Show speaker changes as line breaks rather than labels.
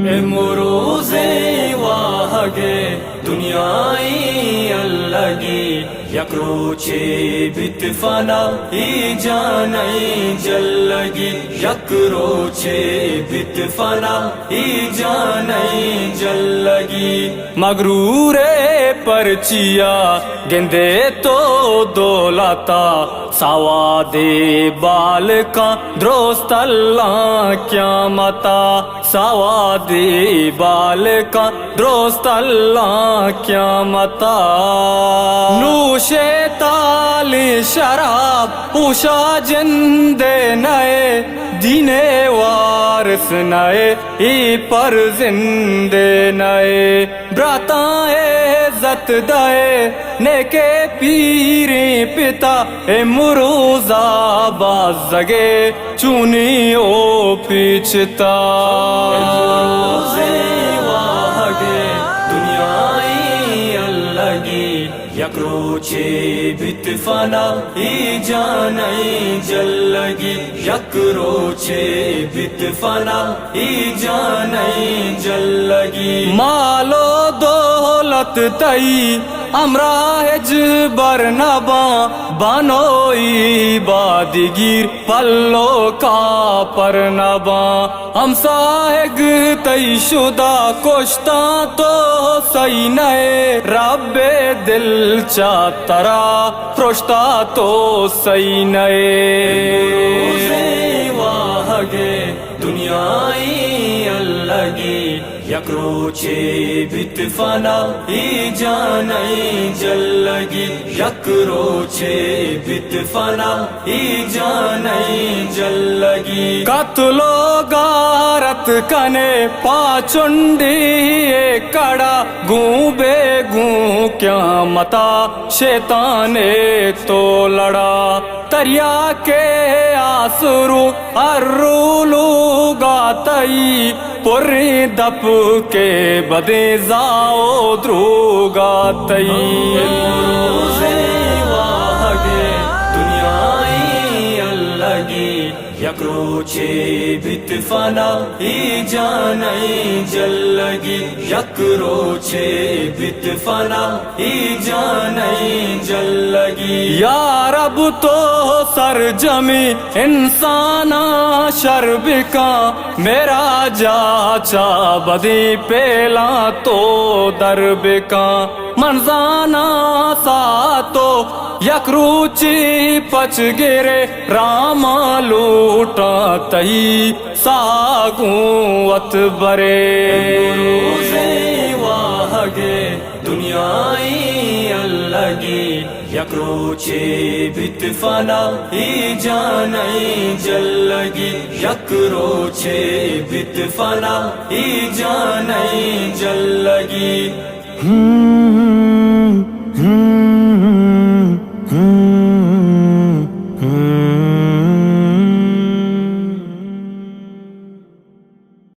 امروزه واهگه دنیای اللگی یک روچه بیت فنا ای جانی جلگی یک روچه بیت فنا ای جانی جلگی مغرور پرچیا گندے تو دولتا سواد بال کا درست اللہ قیامتا سواد بال کا درست اللہ قیامتا نوش تال شراب اوشا جندے نئے دین وارث نئے ای پر زندے نئے براتائیں عزت دائے نیکے پیری پتا امروزہ باز زگے چونی او پیچھتا امروزے واہگے دنیای اللگی یک روچے بیت فنا ای جانی جلگی یک روچے بیت فنا ای جانی جلگی مالو دولت تئی امراہ جبر نبا بانوئی بادگیر پلو کا پر نبا ہم ساہگ تی شدہ کشتا تو سی نئے رب دل چاترا پرشتا تو سی نئے روزے واہگے دنیای اللگی یک روچے بیت فنا ای جانی جلگی یک روچے بیت فنا ای جانی جلگی قتل و غارت کنے پاچنڈی کڑا گوں بے گوں قیامتا شیطان تو لڑا دریا کے آسرو ارولو گاتئی پوری دپ کے بدے زاؤ دروگا تئی امروزے واہگے دنیای اللگی یک روچے بیت فنا ای جانی جلگی یک روچے بیت فنا ای جانی جلگی یا رب تو سرجمی انسانا شرب کا میرا جاچا بدی پیلا تو درب کا منزانا ساتو یک روچی پچ گرے راما لوٹا تئی ساگوں وت برے روزے واہگے دنیای اللگی یک روچے بیت فنا ای جانی جلگی یک روچے بیت فنا ای جانی جلگی